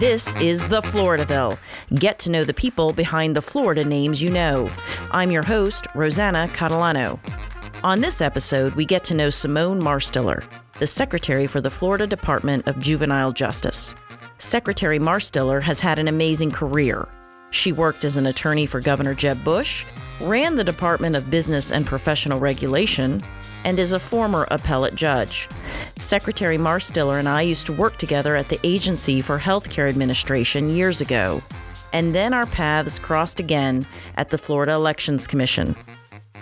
This is the Floridaville. Get to know the people behind the Florida names you know. I'm your host, Rosanna Catalano. On this episode, we get to know Simone Marstiller, the Secretary for the Florida Department of Juvenile Justice. Secretary Marstiller has had an amazing career. She worked as an attorney for Govenor Jeb Bush, ran the Department of Business and Professional Regulation, and is a former appellate judge. Secretary Marstiller and I used to work together at the Agency for Healthcare Administration years ago, and then our paths crossed again at the Florida Elections Commission.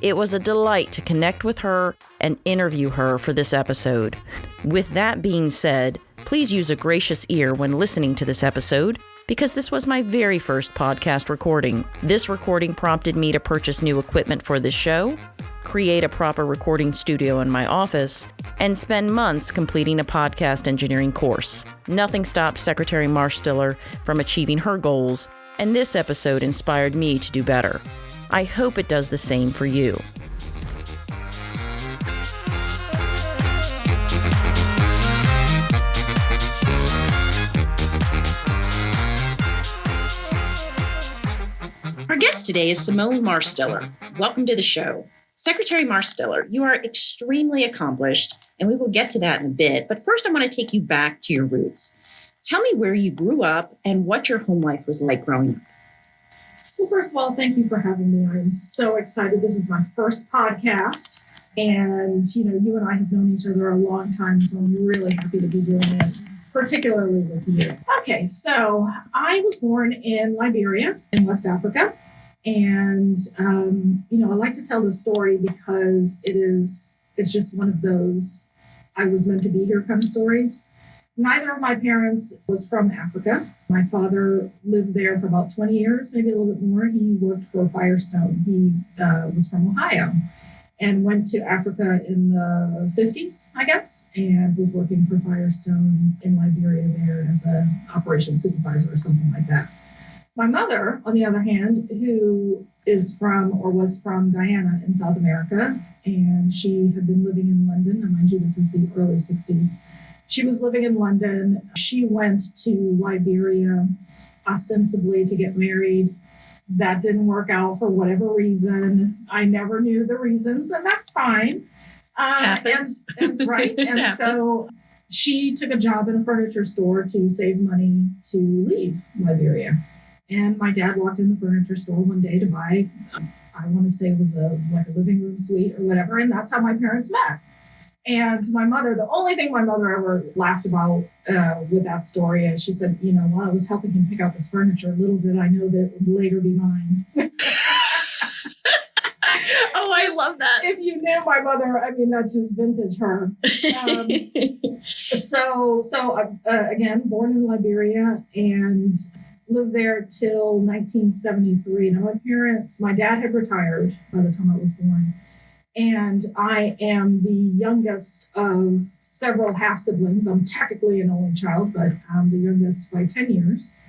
It was a delight to connect with her and interview her for this episode. With that being said, please use a gracious ear when listening to this episode, because this was my very first podcast recording. This recording prompted me to purchase new equipment for this show, create a proper recording studio in my office, and spend months completing a podcast engineering course. Nothing stopped Secretary Marstiller from achieving her goals, and this episode inspired me to do better. I hope it does the same for you. Our guest today is Simone Marstiller. Welcome to the show. Secretary Marstiller, you are extremely accomplished, and we will get to that in a bit. But first, I want to take you back to your roots. Tell me where you grew up and what your home life was like growing up. Well, first of all, thank you for having me. I'm so excited. This is my first podcast. And, you and I have known each other a long time, so I'm really happy to be doing this, particularly with you. Okay, so I was born in Liberia in West Africa. And, I like to tell this story because it's just one of those I was meant to be here kind of stories. Neither of my parents was from Africa. My father lived there for about 20 years, maybe a little bit more. He worked for Firestone. He was from Ohio and went to Africa in the 50s, I guess, and was working for Firestone in Liberia there as an operations supervisor or something like that. My mother, on the other hand, who is from or was from Guyana in South America, and she had been living in London, and mind you, this is the early 60s. She was living in London. She went to Liberia ostensibly to get married. That didn't work out for whatever reason. I never knew the reasons, and that's fine. Happens. And right. And so she took a job in a furniture store to save money to leave Liberia. And my dad walked in the furniture store one day to buy, I want to say it was a living room suite or whatever. And that's how my parents met. And my mother, the only thing my mother ever laughed about with that story is she said, while I was helping him pick out this furniture, little did I know that it would later be mine. Oh, I love that. If you knew my mother, that's just vintage her. Again, born in Liberia and lived there till 1973. Now, my dad had retired by the time I was born. And I am the youngest of several half-siblings. I'm technically an only child, but I'm the youngest by 10 years.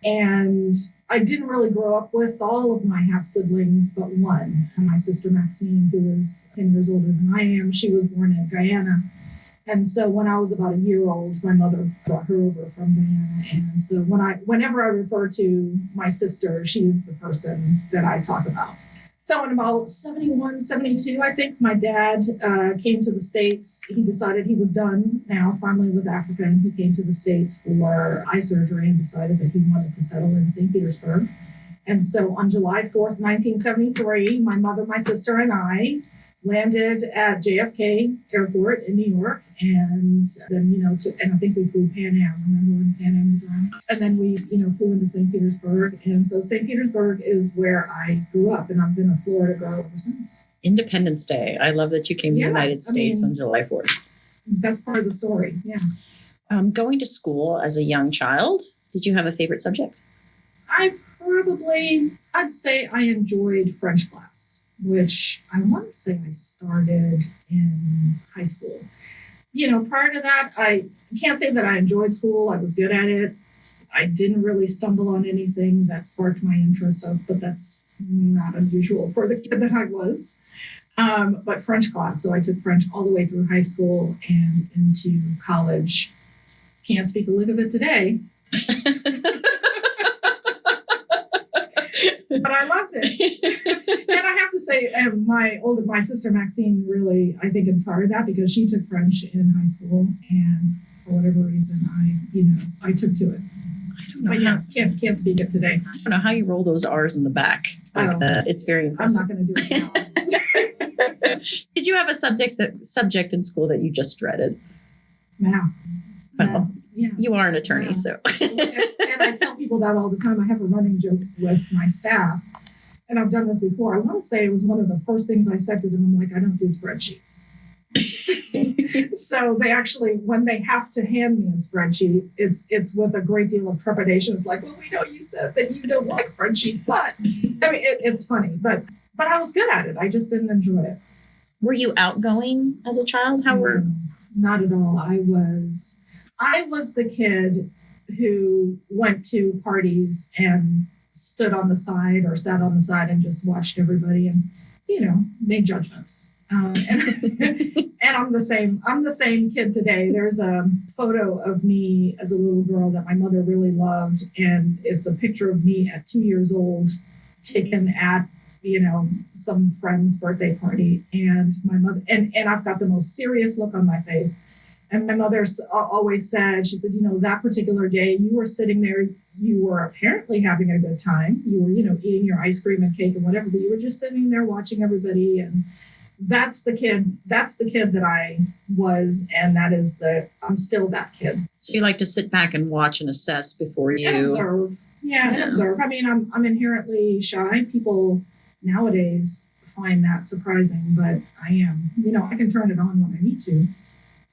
And I didn't really grow up with all of my half-siblings, but one. And my sister Maxine, who is 10 years older than I am, she was born in Guyana. And so when I was about a year old, my mother brought her over from Guyana. And so whenever I refer to my sister, she is the person that I talk about. So in about 71, 72, I think, my dad came to the States. He decided he was done now, finally, with Africa, and he came to the States for eye surgery and decided that he wanted to settle in St. Petersburg. And so on July 4th, 1973, my mother, my sister, and I landed at JFK Airport in New York, and then, and I think we flew Pan Am. Remember when Pan Am was on? And then we, flew into St. Petersburg. And so St. Petersburg is where I grew up, and I've been a Florida girl ever since. Independence Day. I love that you came to the United States on July 4th. That's part of the story, yeah. Going to school as a young child, did you have a favorite subject? I'd say I enjoyed French class, which I want to say I started in high school. Prior to that, I can't say that I enjoyed school. I was good at it. I didn't really stumble on anything that sparked my interest, but that's not unusual for the kid that I was. But French class. So I took French all the way through high school and into college. Can't speak a lick of it today. But I loved it. And I have to say, my sister Maxine really, I think, inspired that, because she took French in high school, and for whatever reason, I took to it. I don't know. But yeah, can't speak it today. I don't know how you roll those R's in the back like that. It's very impressive. I'm not going to do it now. Did you have a subject in school that you just dreaded? Math. Well, Yeah. you are an attorney, Yeah. so. And I tell people that all the time. I have a running joke with my staff, and I've done this before. I want to say it was one of the first things I said to them. I'm like, I don't do spreadsheets. So they actually, when they have to hand me a spreadsheet, it's with a great deal of trepidation. It's like, well, we know you said that you don't like spreadsheets, but I mean, it's funny, but I was good at it. I just didn't enjoy it. Were you outgoing as a child? No, not at all. I was the kid who went to parties and stood on the side or sat on the side and just watched everybody and, made judgments. And I'm the same kid today. There's a photo of me as a little girl that my mother really loved. And it's a picture of me at 2 years old, taken at, some friend's birthday party. And my mother, and I've got the most serious look on my face. And my mother always said, she said, that particular day you were sitting there, you were apparently having a good time. You were, eating your ice cream and cake and whatever, but you were just sitting there watching everybody. And that's the kid that I was. And I'm still that kid. So you like to sit back and watch and assess before you and observe. And observe. I mean, I'm inherently shy. People nowadays find that surprising, but I am, I can turn it on when I need to.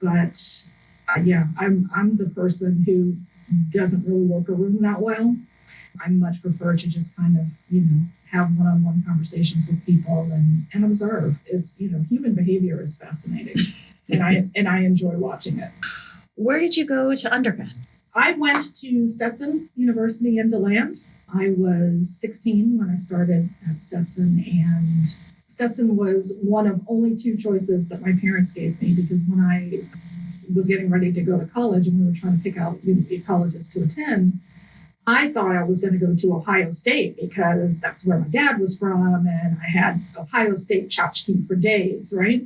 But I'm the person who doesn't really work a room that well. I much prefer to just kind of, have one-on-one conversations with people and observe. It's, human behavior is fascinating, and I enjoy watching it. Where did you go to undergrad? I went to Stetson University in DeLand. I was 16 when I started at Stetson, and Stetson was one of only two choices that my parents gave me, because when I was getting ready to go to college and we were trying to pick out colleges to attend, I thought I was going to go to Ohio State because that's where my dad was from, and I had Ohio State tchotchke for days, right?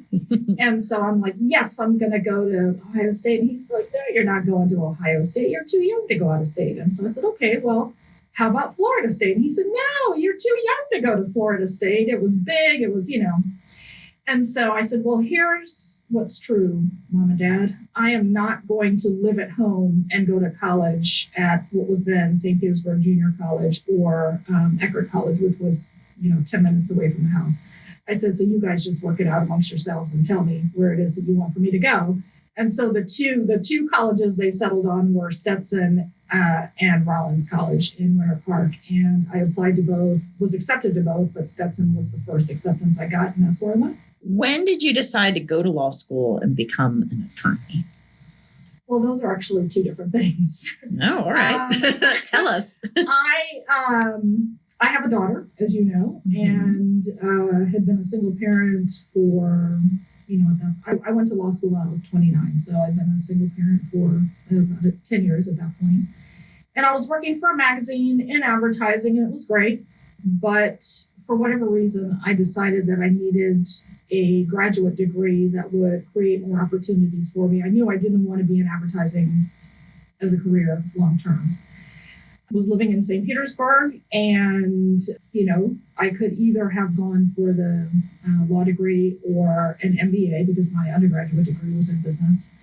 And so I'm like, yes, I'm going to go to Ohio State. And he's like, no, you're not going to Ohio State. You're too young to go out of state. And so I said, okay, well, how about Florida State? And he said, no, you're too young to go to Florida State. It was big. It was, And so I said, well, here's what's true, Mom and Dad. I am not going to live at home and go to college at what was then St. Petersburg Junior College or Eckerd College, which was, 10 minutes away from the house. I said, so you guys just work it out amongst yourselves and tell me where it is that you want for me to go. And so the two colleges they settled on were Stetson and Rollins College in Winter Park. And I applied to both, was accepted to both, but Stetson was the first acceptance I got, and that's where I went. When did you decide to go to law school and become an attorney? Well, those are actually two different things. Oh, all right. Tell us. I have a daughter, as you know, and had been a single parent for, I went to law school when I was 29, so I'd been a single parent for about 10 years at that point. And I was working for a magazine in advertising, and it was great. But for whatever reason, I decided that I needed a graduate degree that would create more opportunities for me. I knew I didn't want to be in advertising as a career long term. I was living in St. Petersburg, and, I could either have gone for the law degree or an MBA, because my undergraduate degree was in business.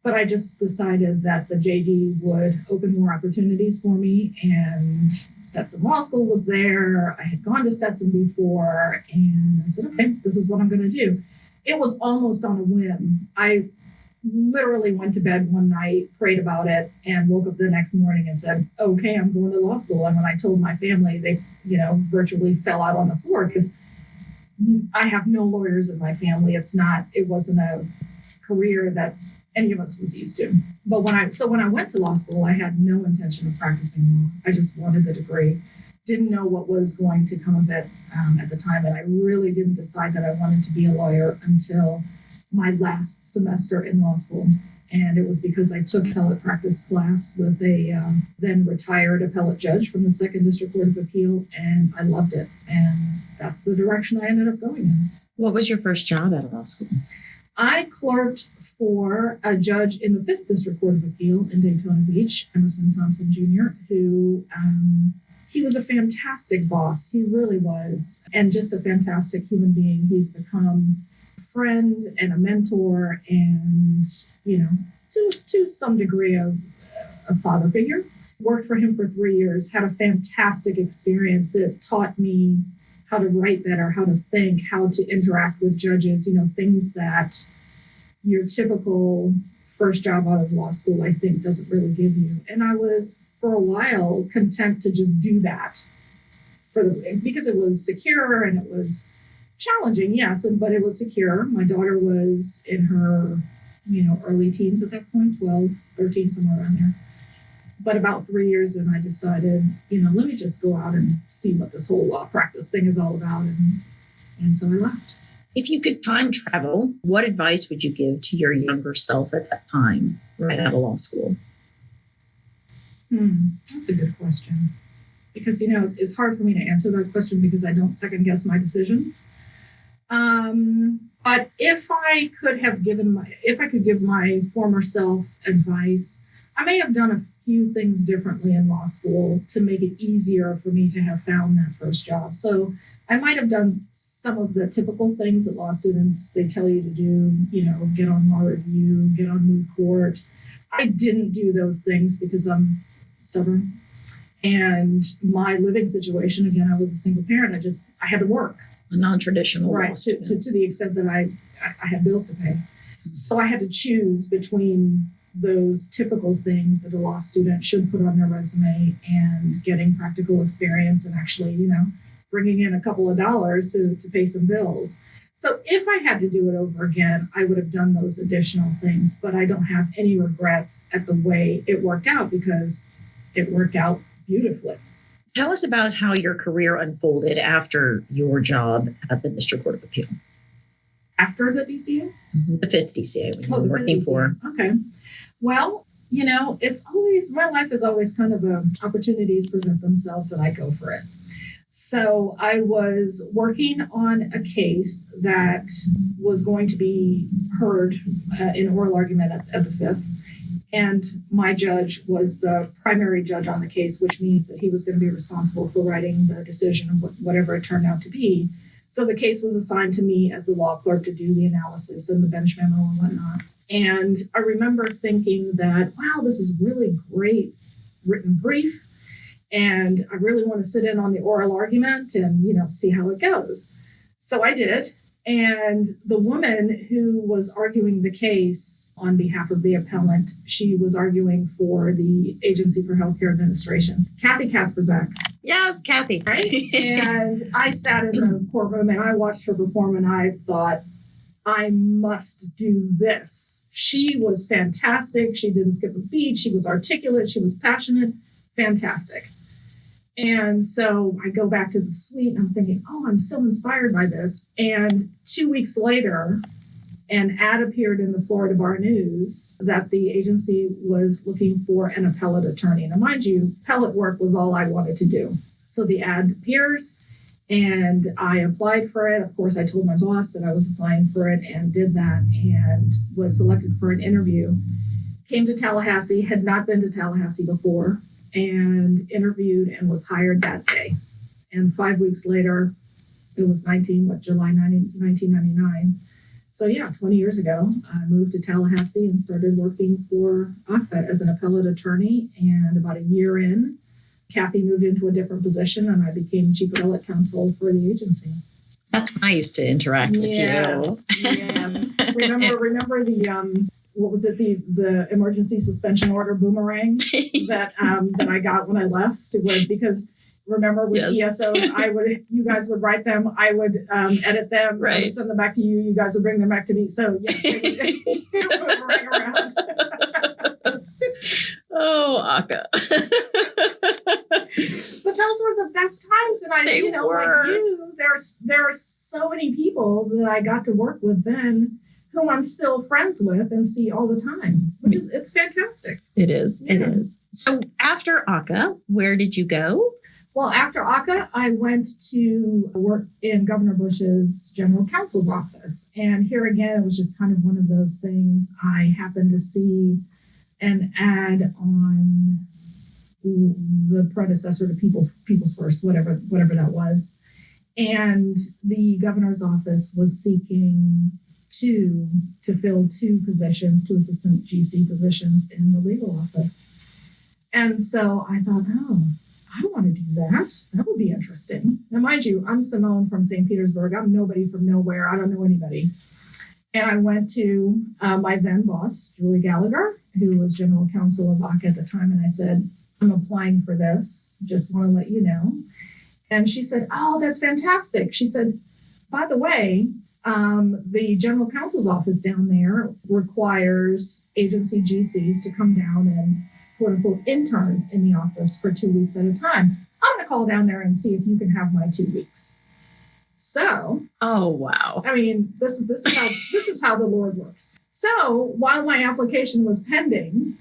But I just decided that the JD would open more opportunities for me, and Stetson Law School was there. I had gone to Stetson before, and I said, okay, this is what I'm going to do. It was almost on a whim. I literally went to bed one night, prayed about it, and woke up the next morning and said, okay, I'm going to law school. And when I told my family, they, virtually fell out on the floor, because I have no lawyers in my family. It wasn't a career that any of us was used to. But when I went to law school, I had no intention of practicing law. I just wanted the degree. Didn't know what was going to come of it at the time. And I really didn't decide that I wanted to be a lawyer until my last semester in law school. And it was because I took appellate practice class with a then retired appellate judge from the Second District Court of Appeal, and I loved it. And that's the direction I ended up going in. What was your first job out of law school? I clerked for a judge in the Fifth District Court of Appeal in Daytona Beach, Emerson Thompson Jr., who he was a fantastic boss. He really was. And just a fantastic human being. He's become a friend and a mentor and, to some degree of a father figure. Worked for him for 3 years, had a fantastic experience. It taught me how to write better, how to think, how to interact with judges, things that your typical first job out of law school, I think, doesn't really give you. And I was, for a while, content to just do that because it was secure and it was challenging, yes, but it was secure. My daughter was in her, early teens at that point, 12, 13, somewhere around there. But about 3 years in, I decided, let me just go out and see what this whole law practice thing is all about. And so I left. If you could time travel, what advice would you give to your younger self at that time, right out of law school? That's a good question. Because, it's hard for me to answer that question because I don't second guess my decisions. But if I could give my former self advice, I may have done a few things differently in law school to make it easier for me to have found that first job. So I might have done some of the typical things that law students, they tell you to do, get on law review, get on moot court. I didn't do those things because I'm stubborn. And my living situation, again, I was a single parent. I had to work. A non-traditional right, to the extent that I had bills to pay. So I had to choose between those typical things that a law student should put on their resume and getting practical experience and actually, bringing in a couple of dollars to pay some bills. So if I had to do it over again, I would have done those additional things, but I don't have any regrets at the way it worked out because it worked out beautifully. Tell us about how your career unfolded after your job at the District Court of Appeal. After the DCA? Mm-hmm. The fifth DCA when you were working for. Okay. Well, my life is always kind of opportunities present themselves and I go for it. So I was working on a case that was going to be heard in oral argument at the Fifth. And my judge was the primary judge on the case, which means that he was going to be responsible for writing the decision of whatever it turned out to be. So the case was assigned to me as the law clerk to do the analysis and the bench memo and whatnot. And I remember thinking that, wow, this is really great written brief. And I really want to sit in on the oral argument and, see how it goes. So I did. And the woman who was arguing the case on behalf of the appellant, she was arguing for the Agency for Healthcare Administration, Kathy Kasperzak. Yes, Kathy. Right? And I sat in the courtroom and I watched her perform and I thought, I must do this. She was fantastic. She didn't skip a beat. She was articulate. She was passionate. Fantastic. And so I go back to the suite and I'm thinking, I'm so inspired by this. And 2 weeks later, an ad appeared in the Florida Bar News that the agency was looking for an appellate attorney. Now, mind you, appellate work was all I wanted to do. So the ad appears and I applied for it. Of course, I told my boss that I was applying for it and did that and was selected for an interview. Came to Tallahassee, had not been to Tallahassee before, and interviewed and was hired that day. And 5 weeks later, it was July 1999. So 20 years ago, I moved to Tallahassee and started working for ACA as an appellate attorney. And about a year in, Kathy moved into a different position and I became chief appellate counsel for the agency. That's when I used to interact with you. Yes. Remember the what was it, the emergency suspension order boomerang that I got when I left? Because remember with ESOs, you guys would write them, I would edit them, right. I would send them back to you, you guys would bring them back to me. So yes, they would boomerang around. Oh, Aka. But those were the best times, and like you, there are so many people that I got to work with then whom I'm still friends with and see all the time, it's fantastic. It is. Yeah. It is. So after ACA, where did you go? Well, after ACA, I went to work in Govenor Bush's general counsel's office. And here again, it was just kind of one of those things. I happened to see an ad on the predecessor to People's First, whatever that was. And the governor's office was seeking to fill two assistant GC positions in the legal office. And so I thought, I want to do that. That would be interesting. Now, mind you, I'm Simone from St. Petersburg. I'm nobody from nowhere. I don't know anybody. And I went to my then boss, Julie Gallagher, who was general counsel of ACA at the time. And I said, I'm applying for this. Just want to let you know. And she said, oh, that's fantastic. She said, by the way, the general counsel's office down there requires agency GCs to come down and quote unquote intern in the office for 2 weeks at a time. I'm going to call down there and see if you can have my 2 weeks. So, oh, wow. I mean, this is how the Lord works. So while my application was pending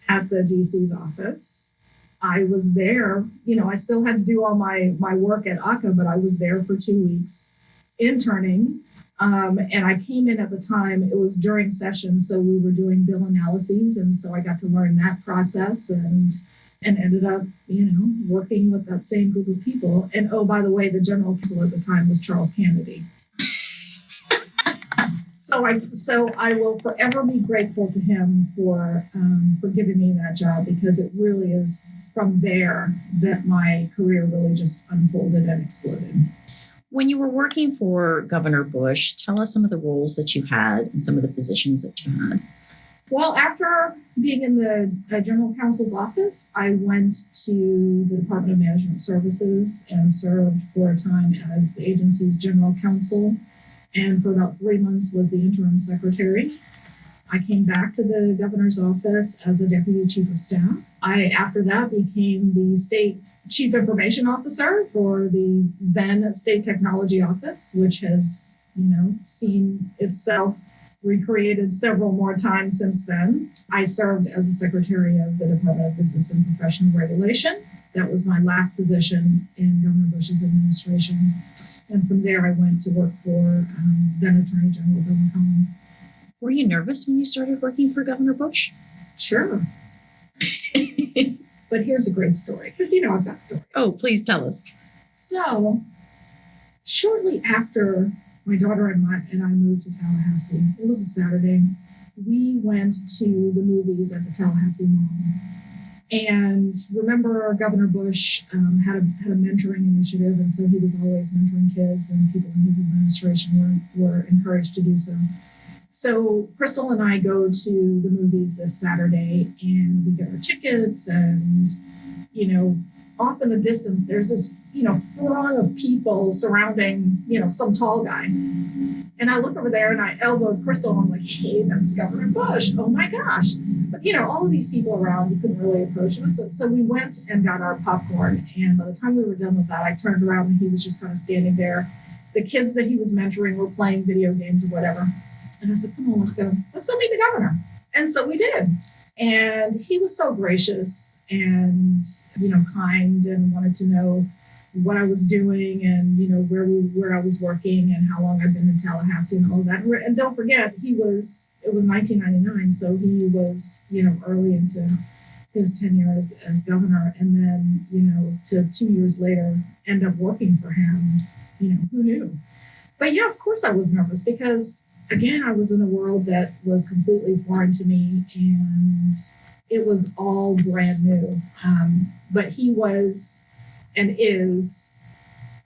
at the GC's office, I was there. I still had to do all my work at ACA, but I was there for 2 weeks interning. And I came in at the time, it was during session, so we were doing bill analyses. And so I got to learn that process and ended up, working with that same group of people. And oh, by the way, the general counsel at the time was Charles Kennedy. So I will forever be grateful to him for giving me that job, because it really is from there that my career really just unfolded and exploded. When you were working for Govenor Bush, tell us some of the roles that you had and some of the positions that you had. Well, after being in the general counsel's office, I went to the Department of Management Services and served for a time as the agency's general counsel, and for about 3 months was the interim secretary. I came back to the governor's office as a deputy chief of staff. I, after that, became the state chief information officer for the then State Technology Office, which has, seen itself recreated several more times since then. I served as a secretary of the Department of Business and Professional Regulation. That was my last position in Governor Bush's administration. And from there, I went to work for then Attorney General Bill McCollum. Were you nervous when you started working for Governor Bush? Sure. But here's a great story, because I've got stories. Oh, please tell us. So, shortly after my daughter and I moved to Tallahassee, it was a Saturday, we went to the movies at the Tallahassee Mall. And remember, Governor Bush had a mentoring initiative, and so he was always mentoring kids, and people in his administration were encouraged to do so. So Crystal and I go to the movies this Saturday, and we get our tickets, and, off in the distance, there's this, throng of people surrounding, some tall guy. And I look over there and I elbowed Crystal, and I'm like, hey, that's Governor Bush. Oh my gosh. But, all of these people around, you couldn't really approach him. So we went and got our popcorn. And by the time we were done with that, I turned around and he was just kind of standing there. The kids that he was mentoring were playing video games or whatever. And I said, come on, let's go meet the governor. And so we did. And he was so gracious and, kind, and wanted to know what I was doing and, where I was working and how long I'd been in Tallahassee and all of that. And don't forget, it was 1999. So he was, early into his tenure as governor. And then, to 2 years later, end up working for him, who knew? But yeah, of course I was nervous, because again, I was in a world that was completely foreign to me, and it was all brand new. But he was and is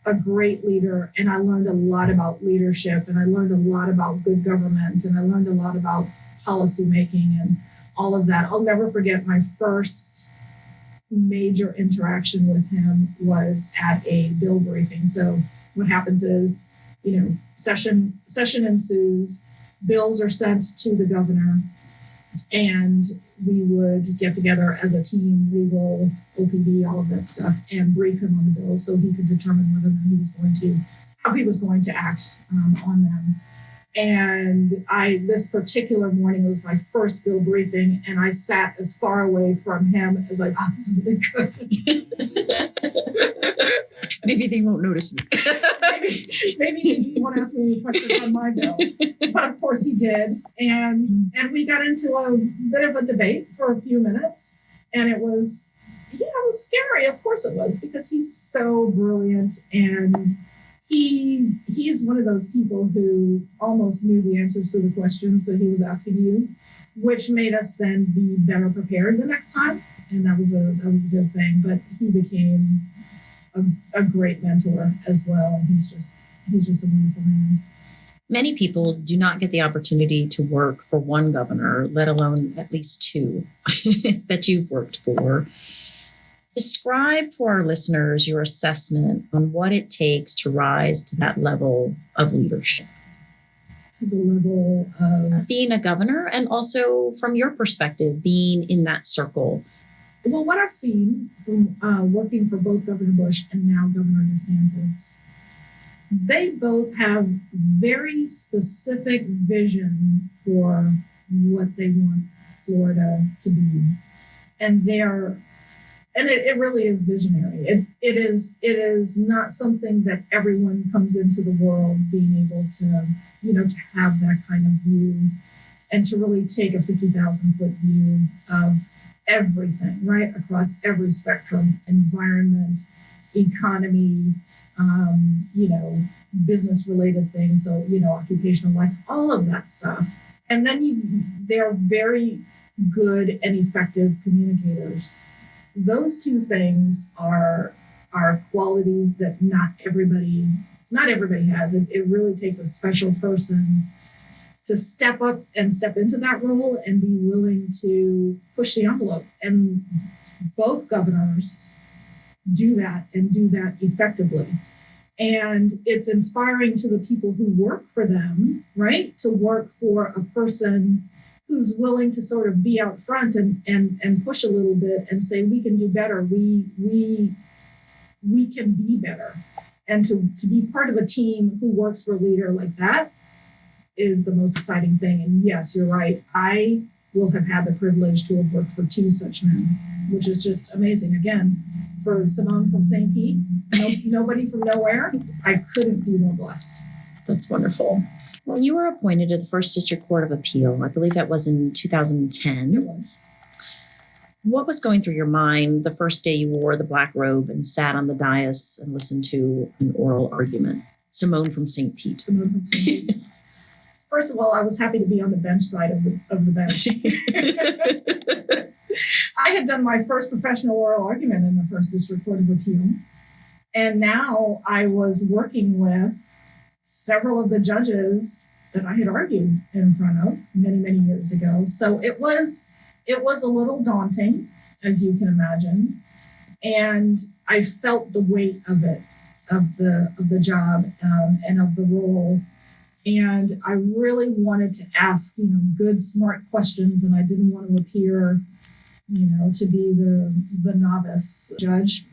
a great leader, and I learned a lot about leadership, and I learned a lot about good government, and I learned a lot about policy making and all of that. I'll never forget my first major interaction with him was at a bill briefing. So what happens is, session ensues, bills are sent to the governor, and we would get together as a team, legal, OPD, all of that stuff, and brief him on the bills so he could determine how he was going to act on them. And this particular morning, it was my first bill briefing, and I sat as far away from him as I possibly could. Maybe they won't notice me. maybe he won't ask me any questions on my bill. But of course he did. And we got into a bit of a debate for a few minutes. And it was scary. Of course it was, because he's so brilliant, and he's one of those people who almost knew the answers to the questions that he was asking you, which made us then be better prepared the next time. And that was a good thing. But he became a great mentor as well. And he's just a wonderful man. Many people do not get the opportunity to work for one governor, let alone at least two that you've worked for. Describe for our listeners your assessment on what it takes to rise to that level of leadership. To the level of being a governor, and also from your perspective, being in that circle. Well, what I've seen from working for both Governor Bush and now Governor DeSantis, they both have very specific vision for what they want Florida to be. And it really is visionary. It is not something that everyone comes into the world being able to have that kind of view, and to really take a 50,000-foot view of everything, right, across every spectrum: environment, economy, business-related things, so, occupational license, all of that stuff. And then they're very good and effective communicators. Those two things are qualities that not everybody has. It really takes a special person to step up and step into that role and be willing to push the envelope. And both governors do that, and do that effectively. And it's inspiring to the people who work for them, right? To work for a person who's willing to sort of be out front and push a little bit and say, we can do better. We can be better. And to be part of a team who works for a leader like that is the most exciting thing. And yes, you're right. I will have had the privilege to have worked for two such men, which is just amazing. Again, for Simone from St. Pete, nobody from nowhere, I couldn't be more blessed. That's wonderful. Well, you were appointed to the First District Court of Appeal. I believe that was in 2010. It was. What was going through your mind the first day you wore the black robe and sat on the dais and listened to an oral argument? Simone from St. Pete. Simone from St. Pete. First of all, I was happy to be on the bench side of the bench. I had done my first professional oral argument in the First District Court of Appeal. And now I was working with several of the judges that I had argued in front of many, many years ago. So it was a little daunting, as you can imagine. And I felt the weight of it, of the job and of the role. And I really wanted to ask, good, smart questions. And I didn't want to appear, to be the novice judge.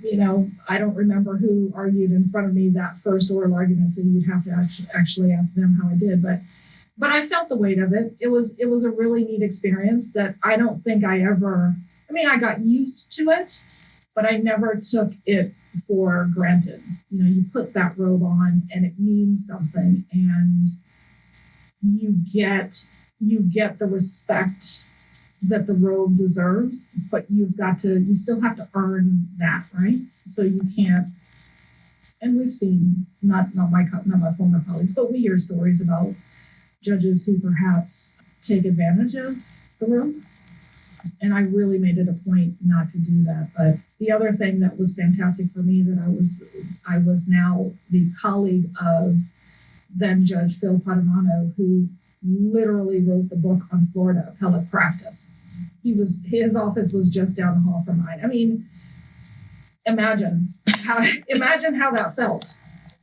I don't remember who argued in front of me that first oral argument, so you'd have to actually ask them how I did. But I felt the weight of it. It was a really neat experience that I don't think I got used to it, but I never took it for granted. You put that robe on and it means something, and you get the respect that the robe deserves, but you still have to earn that, right? So you can't, and we've seen, not my former colleagues, but we hear stories about judges who perhaps take advantage of the robe. And I really made it a point not to do that. But the other thing that was fantastic for me, that I was now the colleague of then Judge Phil Padovano, who literally wrote the book on Florida appellate practice. His office was just down the hall from mine. I mean, imagine how that felt,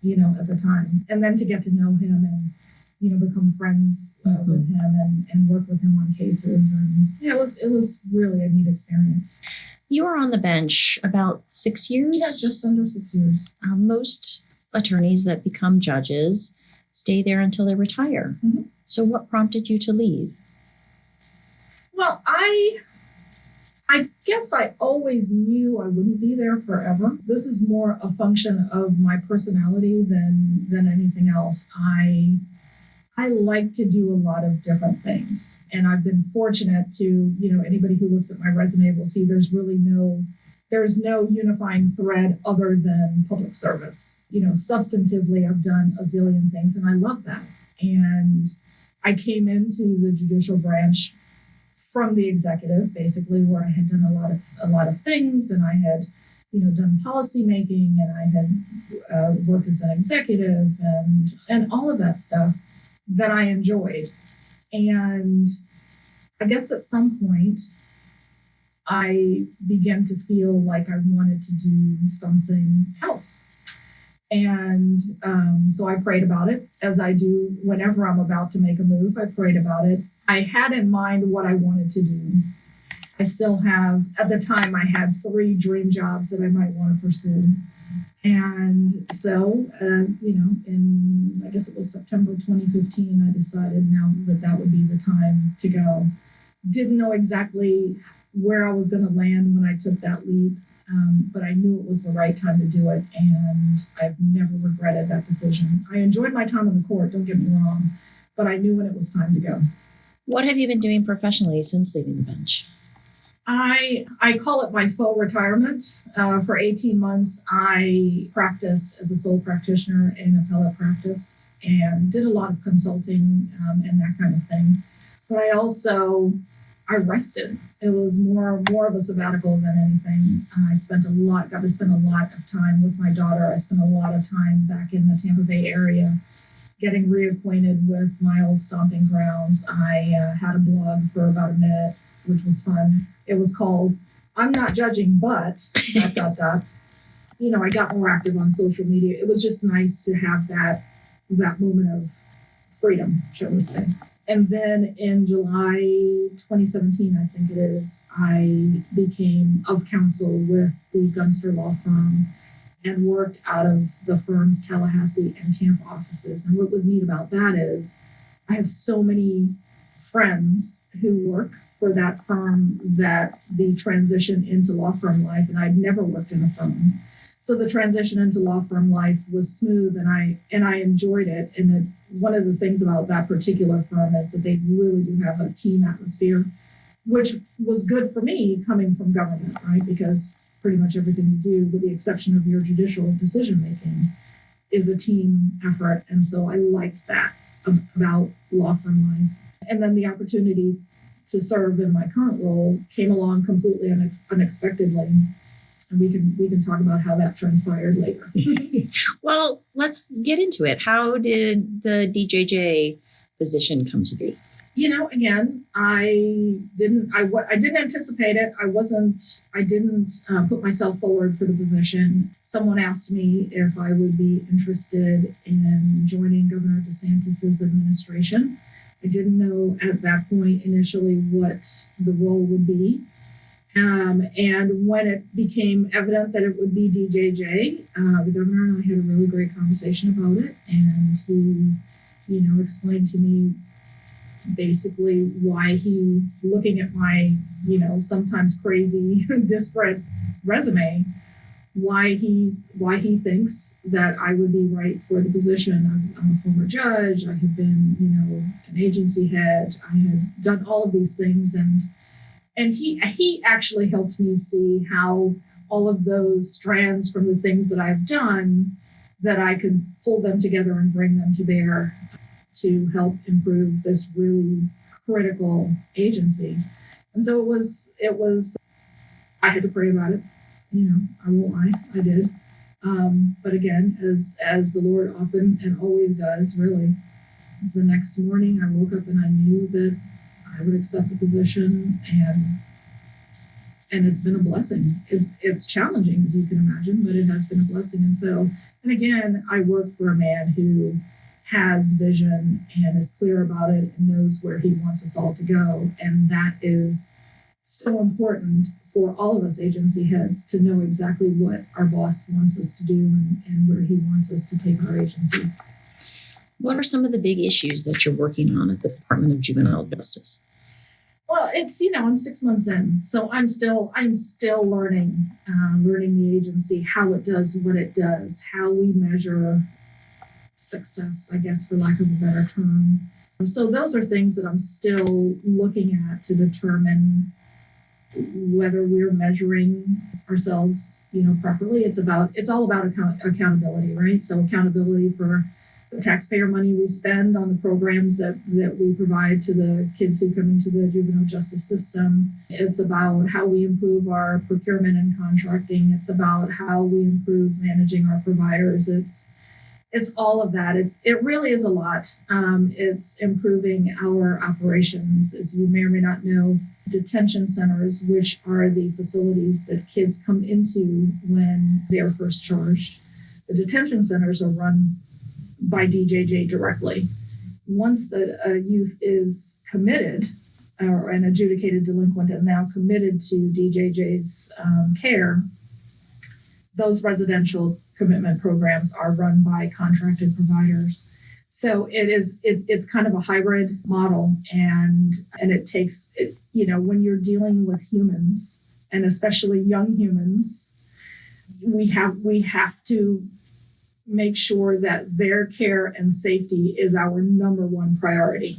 at the time. And then to get to know him and, become friends with him and work with him on cases. And it was really a neat experience. You were on the bench about 6 years? Yeah, just under 6 years. Most attorneys that become judges stay there until they retire. Mm-hmm. So what prompted you to leave? Well, I guess I always knew I wouldn't be there forever. This is more a function of my personality than anything else. I like to do a lot of different things. And I've been fortunate to, anybody who looks at my resume will see there's no unifying thread other than public service. Substantively, I've done a zillion things and I love that. And I came into the judicial branch from the executive, basically, where I had done a lot of things, and I had, done policy making, and I had worked as an executive, and all of that stuff that I enjoyed. And I guess at some point, I began to feel like I wanted to do something else. And so I prayed about it, as I do whenever I'm about to make a move. I prayed about it. I had in mind what I wanted to do. I still have, at the time, I had 3 dream jobs that I might want to pursue. And so, in, I guess it was September 2015, I decided now that would be the time to go. Didn't know exactly where I was going to land when I took that leap, but I knew it was the right time to do it, and I've never regretted that decision. I enjoyed my time in the court, don't get me wrong, but I knew when it was time to go. What have you been doing professionally since leaving the bench? I call it my faux retirement. For 18 months, I practiced as a sole practitioner in appellate practice and did a lot of consulting and that kind of thing. But I rested. It was more of a sabbatical than anything. Got to spend a lot of time with my daughter. I spent a lot of time back in the Tampa Bay area, getting reacquainted with my old stomping grounds. I had a blog for about a minute, which was fun. It was called "I'm Not Judging, But..." I got more active on social media. It was just nice to have that moment of freedom, shall we say. And then in July 2017, I think it is, I became of counsel with the Gunster Law Firm and worked out of the firm's Tallahassee and Tampa offices. And what was neat about that is I have so many friends who work for that firm that the transition into law firm life, and I'd never worked in a firm. So the transition into law firm life was smooth, and I enjoyed it. And one of the things about that particular firm is that they really do have a team atmosphere, which was good for me coming from government, right? Because pretty much everything you do, with the exception of your judicial decision making, is a team effort. And so I liked that about law firm life. And then the opportunity to serve in my current role came along completely unexpectedly. And we can talk about how that transpired later. Well, let's get into it. How did the DJJ position come to be? Again, I didn't anticipate it. I didn't put myself forward for the position. Someone asked me if I would be interested in joining Governor DeSantis's administration. I didn't know at that point initially what the role would be. And when it became evident that it would be DJJ, the governor and I had a really great conversation about it. And he, explained to me basically why he, looking at my, sometimes crazy, disparate resume, why he thinks that I would be right for the position. I'm a former judge. I had been, an agency head. I had done all of these things, and he actually helped me see how all of those strands from the things that I've done, that I could pull them together and bring them to bear to help improve this really critical agency. And so it was, I had to pray about it. I won't lie, I did. But again, as the Lord often and always does, really, the next morning I woke up and I knew that I would accept the position, and it's been a blessing. It's challenging, as you can imagine, but it has been a blessing. And again, I work for a man who has vision and is clear about it and knows where he wants us all to go. And that is so important for all of us agency heads, to know exactly what our boss wants us to do and where he wants us to take our agencies. What are some of the big issues that you're working on at the Department of Juvenile Justice? Well, it's, I'm 6 months in, so I'm still learning the agency, how it does what it does, how we measure success, I guess, for lack of a better term. So those are things that I'm still looking at to determine whether we're measuring ourselves, properly. It's all about accountability, right? So accountability for the taxpayer money we spend on the programs that we provide to the kids who come into the juvenile justice system. It's about how we improve our procurement and contracting. It's about how we improve managing our providers. It's all of that. It really is a lot. It's improving our operations. As you may or may not know, detention centers, which are the facilities that kids come into when they are first charged. The detention centers are run by DJJ directly. Once a youth is committed or an adjudicated delinquent and now committed to DJJ's care, those residential commitment programs are run by contracted providers. So it's kind of a hybrid model, and it takes when you're dealing with humans, and especially young humans, we have to make sure that their care and safety is our number one priority.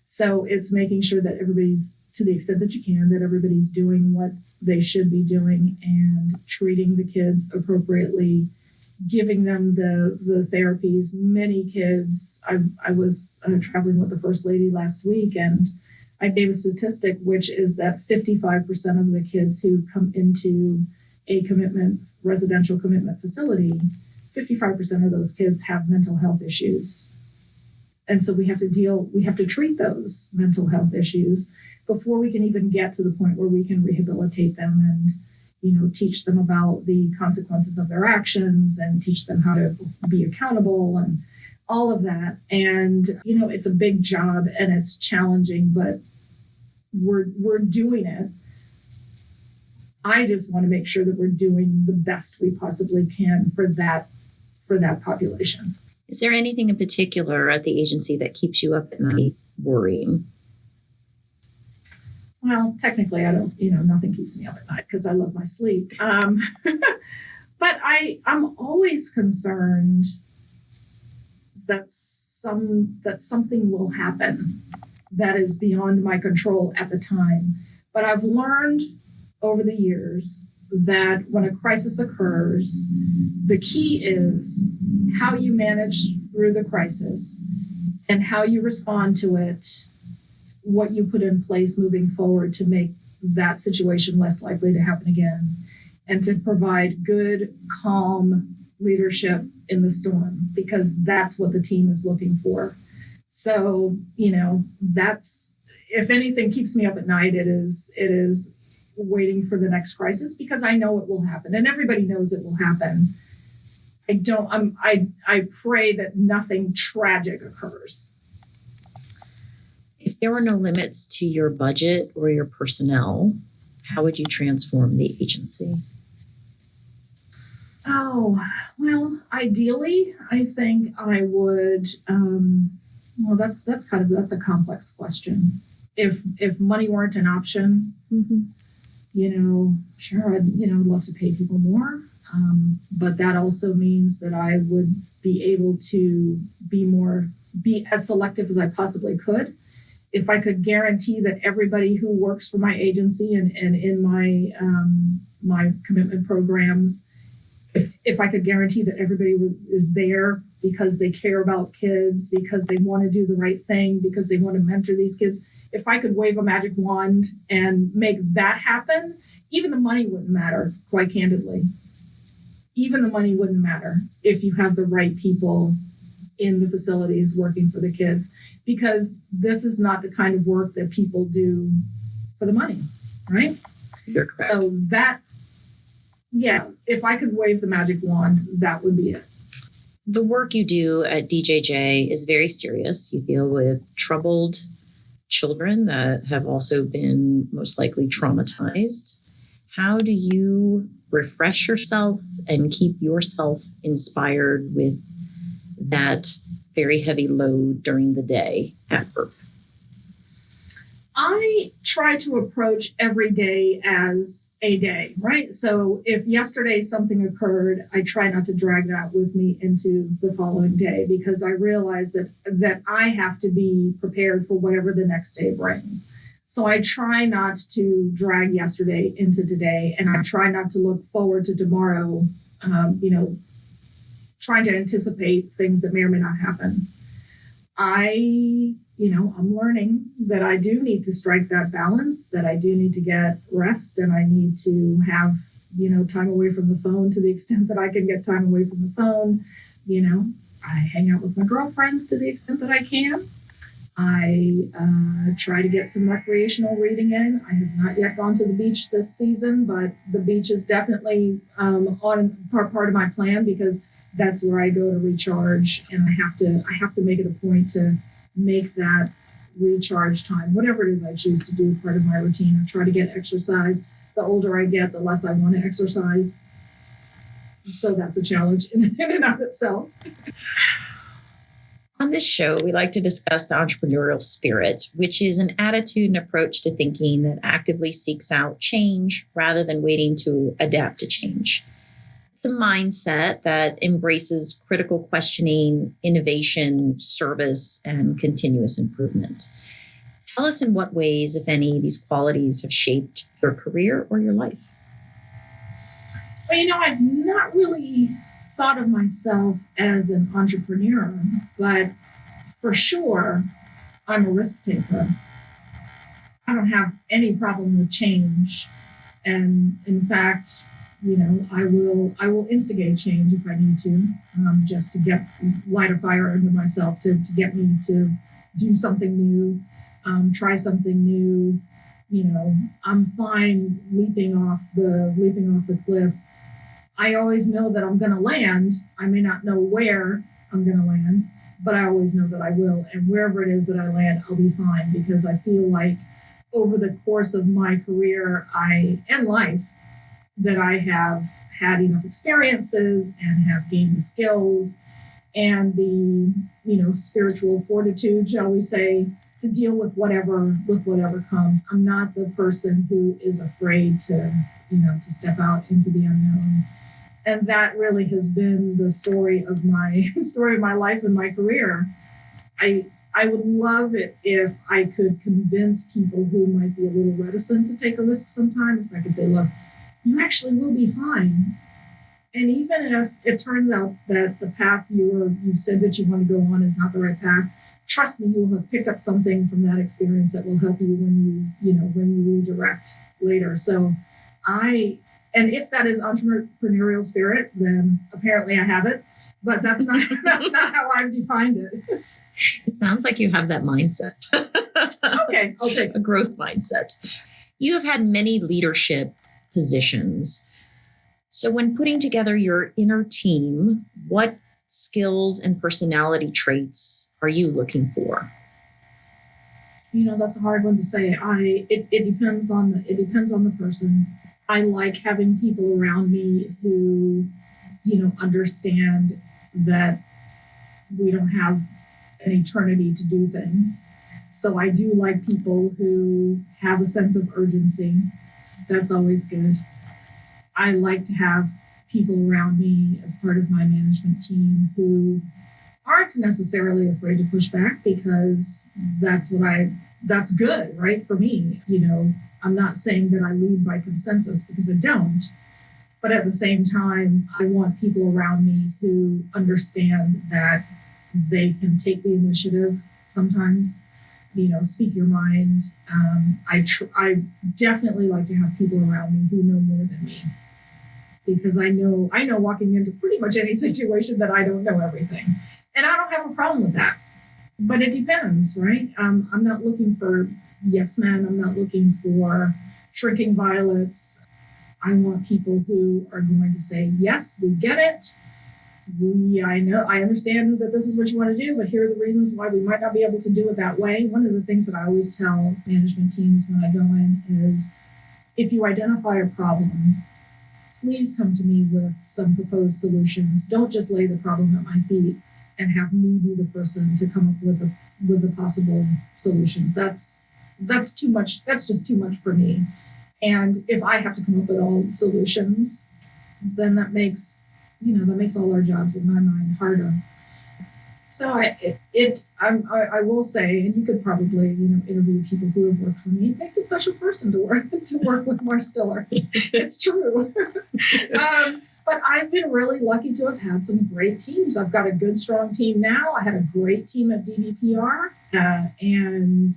So it's making sure that everybody's, to the extent that you can, that everybody's doing what they should be doing and treating the kids appropriately, giving them the therapies. Many kids, I was traveling with the First Lady last week, and I gave a statistic, which is that 55% of the kids who come into a residential commitment facility, 55% of those kids have mental health issues. And so we have to treat those mental health issues before we can even get to the point where we can rehabilitate them and, teach them about the consequences of their actions and teach them how to be accountable and all of that. And, it's a big job and it's challenging, but we're doing it. I just want to make sure that we're doing the best we possibly can for that population. Is there anything in particular at the agency that keeps you up at night worrying? Well, technically, I don't, nothing keeps me up at night because I love my sleep. But I'm always concerned that something will happen that is beyond my control at the time. But I've learned over the years that when a crisis occurs, the key is how you manage through the crisis and how you respond to it, what you put in place moving forward to make that situation less likely to happen again, and to provide good, calm leadership in the storm, because that's what the team is looking for. So, that's, if anything keeps me up at night, it is waiting for the next crisis, because I know it will happen and everybody knows it will happen. I pray that nothing tragic occurs. If there were no limits to your budget or your personnel, how would you transform the agency? Oh, well, ideally, I think I would, that's a complex question. If money weren't an option, sure, I'd love to pay people more. But that also means that I would be able to be as selective as I possibly could. If I could guarantee that everybody who works for my agency and in my commitment programs, if I could guarantee that everybody is there because they care about kids, because they want to do the right thing, because they want to mentor these kids, if I could wave a magic wand and make that happen, even the money wouldn't matter, quite candidly. Even the money wouldn't matter if you have the right people in the facilities working for the kids, because this is not the kind of work that people do for the money, right? You're correct. So if I could wave the magic wand, that would be it. The work you do at DJJ is very serious. You deal with troubled children that have also been most likely traumatized. How do you refresh yourself and keep yourself inspired with that very heavy load during the day at work? I try to approach every day as a day, right? So if yesterday something occurred, I try not to drag that with me into the following day, because I realize that I have to be prepared for whatever the next day brings. So I try not to drag yesterday into today, and I try not to look forward to tomorrow, trying to anticipate things that may or may not happen. I'm learning that I do need to strike that balance, that I do need to get rest, and I need to have, time away from the phone to the extent that I can get time away from the phone. I hang out with my girlfriends to the extent that I can. I try to get some recreational reading in. I have not yet gone to the beach this season, but the beach is definitely on part of my plan, because that's where I go to recharge, and I have to make it a point to make that recharge time, whatever it is I choose to do, part of my routine. I try to get exercise. The older I get, the less I want to exercise. So that's a challenge in and of itself. On this show, we like to discuss the entrepreneurial spirit, which is an attitude and approach to thinking that actively seeks out change rather than waiting to adapt to change. It's a mindset that embraces critical questioning, innovation, service, and continuous improvement. Tell us in what ways, if any, these qualities have shaped your career or your life. Well, I've not really thought of myself as an entrepreneur, but for sure, I'm a risk taker. I don't have any problem with change. And in fact, I will instigate change if I need to, just to light a fire under myself to get me to do something new, try something new. I'm fine leaping off the cliff. I always know that I'm going to land. I may not know where I'm going to land, but I always know that I will. And wherever it is that I land, I'll be fine, because I feel like over the course of my career and life, that I have had enough experiences and have gained the skills and the, spiritual fortitude, shall we say, to deal with whatever comes. I'm not the person who is afraid to step out into the unknown. And that really has been the story of my life and my career. I would love it if I could convince people who might be a little reticent to take a risk sometime, if I could say, look, you actually will be fine. And even if it turns out that the path you said that you want to go on is not the right path, trust me, you will have picked up something from that experience that will help you when you redirect later. So and if that is entrepreneurial spirit, then apparently I have it, but that's not how I've defined it. It sounds like you have that mindset. Okay, I'll take a growth mindset. You have had many leadership positions. So when putting together your inner team, what skills and personality traits are you looking for? That's a hard one to say. It depends on the person. I like having people around me who, understand that we don't have an eternity to do things. So I do like people who have a sense of urgency. That's always good. I like to have people around me as part of my management team who aren't necessarily afraid to push back, because that's good, right? For me, I'm not saying that I lead by consensus, because I don't. But at the same time, I want people around me who understand that they can take the initiative sometimes, speak your mind. I definitely like to have people around me who know more than me, because I know walking into pretty much any situation that I don't know everything. And I don't have a problem with that. But it depends, right? I'm not looking for yes men. I'm not looking for shrinking violets. I want people who are going to say, yes, we get it. I understand that this is what you want to do, but here are the reasons why we might not be able to do it that way. One of the things that I always tell management teams when I go in is, if you identify a problem, please come to me with some proposed solutions. Don't just lay the problem at my feet and have me be the person to come up with the possible solutions. That's too much. That's just too much for me. And if I have to come up with all the solutions, then that makes all our jobs in my mind harder. So I will say, and you could probably interview people who have worked for me. It takes a special person to work with Marstiller. It's true. But I've been really lucky to have had some great teams. I've got a good, strong team now. I had a great team at DVPR, and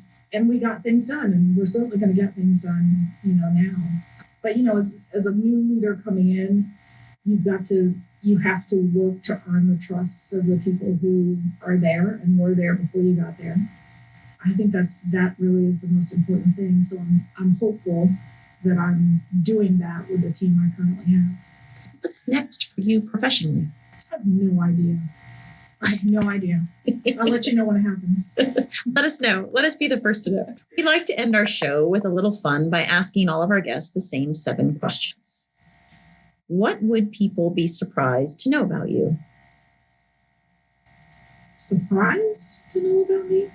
we got things done, and we're certainly going to get things done, now. But as a new leader coming in, you have to work to earn the trust of the people who are there and were there before you got there. I think that really is the most important thing. So I'm hopeful that I'm doing that with the team I currently have. What's next for you professionally? I have no idea. I'll let you know when it happens. Let us know. Let us be the first to know. We like to end our show with a little fun by asking all of our guests the same 7 questions. What would people be surprised to know about you? Surprised to know about me?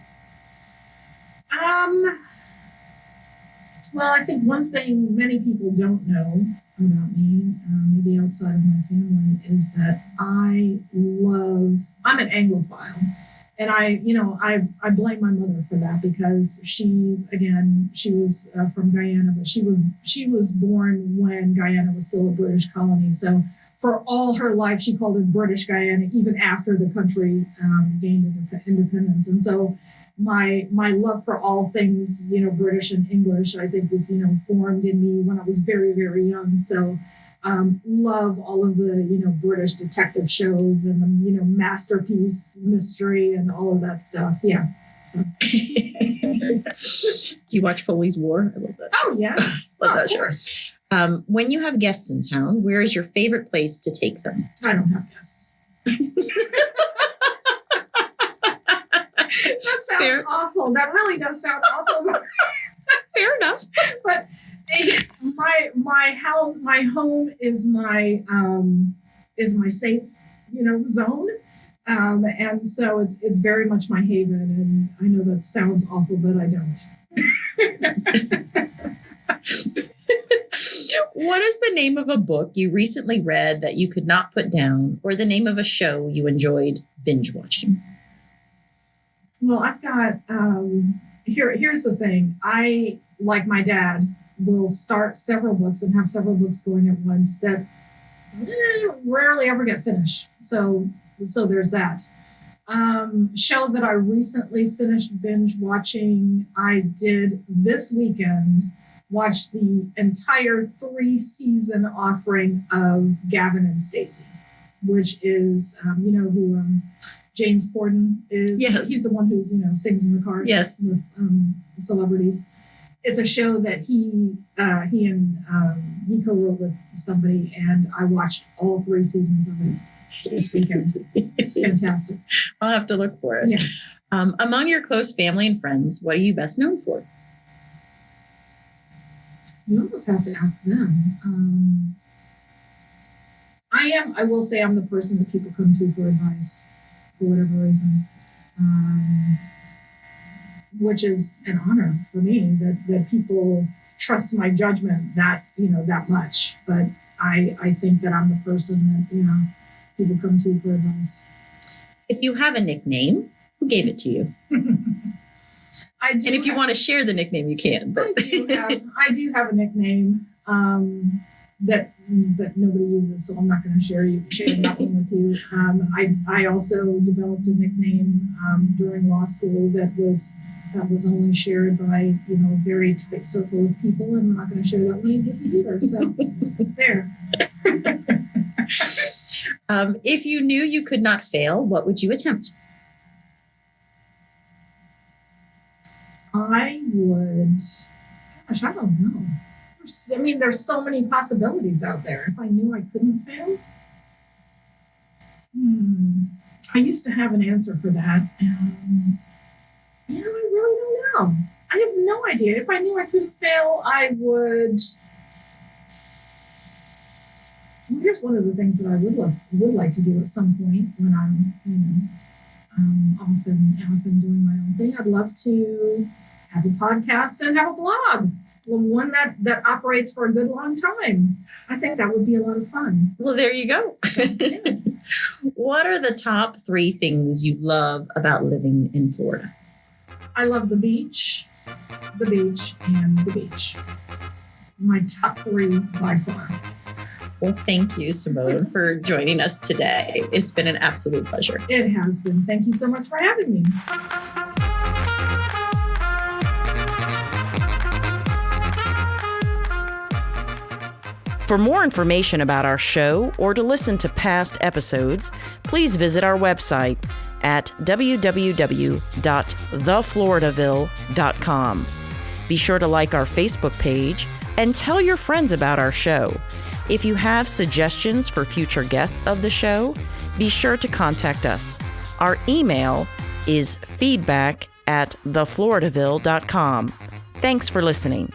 Well, I think one thing many people don't know about me, maybe outside of my family, is that I'm an Anglophile. And I blame my mother for that, because she was from Guyana, but she was born when Guyana was still a British colony. So for all her life, she called it British Guyana, even after the country gained independence. And so my love for all things, British and English, I think was, formed in me when I was very, very young. So love all of the, British detective shows and the, masterpiece mystery and all of that stuff. Yeah. So. Do you watch Foley's War? I love that show. Oh, yeah. Love that show. When you have guests in town, where is your favorite place to take them? I don't have guests. That sounds awful. That really does sound awful. Fair enough. But my home is my safe, zone. And so it's very much my haven. And I know that sounds awful, but I don't. What is the name of a book you recently read that you could not put down, or the name of a show you enjoyed binge watching? Well, I've got, here's the thing. I, like my dad, will start several books and have several books going at once that rarely ever get finished. So there's that. Show that I recently finished binge watching, I did this weekend, watch the entire 3-season offering of Gavin and Stacey, which is, who James Corden is. Yes. He's the one who's, sings in the cars. Yes. With celebrities. It's a show that he co-wrote with somebody, and I watched all 3 seasons of it this weekend. It's fantastic. I'll have to look for it. Yeah. Among your close family and friends, what are you best known for? You almost have to ask them. I will say I'm the person that people come to for advice for whatever reason, which is an honor for me that people trust my judgment that much. But I think that I'm the person that, people come to for advice. If you have a nickname, who gave it to you? I do. And if you want to share the nickname, you can. But I do have a nickname that nobody uses, so I'm not going to share that one with you. I also developed a nickname during law school that was only shared by a very tight circle of people, and I'm not going to share that one with you either. So there. If you knew you could not fail, what would you attempt? I would. Gosh, I don't know. There's so many possibilities out there. If I knew I couldn't fail, I used to have an answer for that. I really don't know. I have no idea. If I knew I couldn't fail, I would. Well, here's one of the things that I would like to do at some point when I'm, often doing my own thing. I'd love to have a podcast and have a blog, one that operates for a good long time. I think that would be a lot of fun. Well, there you go. Yeah. What are the top 3 things you love about living in Florida? I love the beach, and the beach. My top 3 by far. Well, thank you, Simone, for joining us today. It's been an absolute pleasure. It has been. Thank you so much for having me. For more information about our show or to listen to past episodes, please visit our website at www.thefloridaville.com. Be sure to like our Facebook page and tell your friends about our show. If you have suggestions for future guests of the show, be sure to contact us. Our email is feedback@thefloridaville.com. Thanks for listening.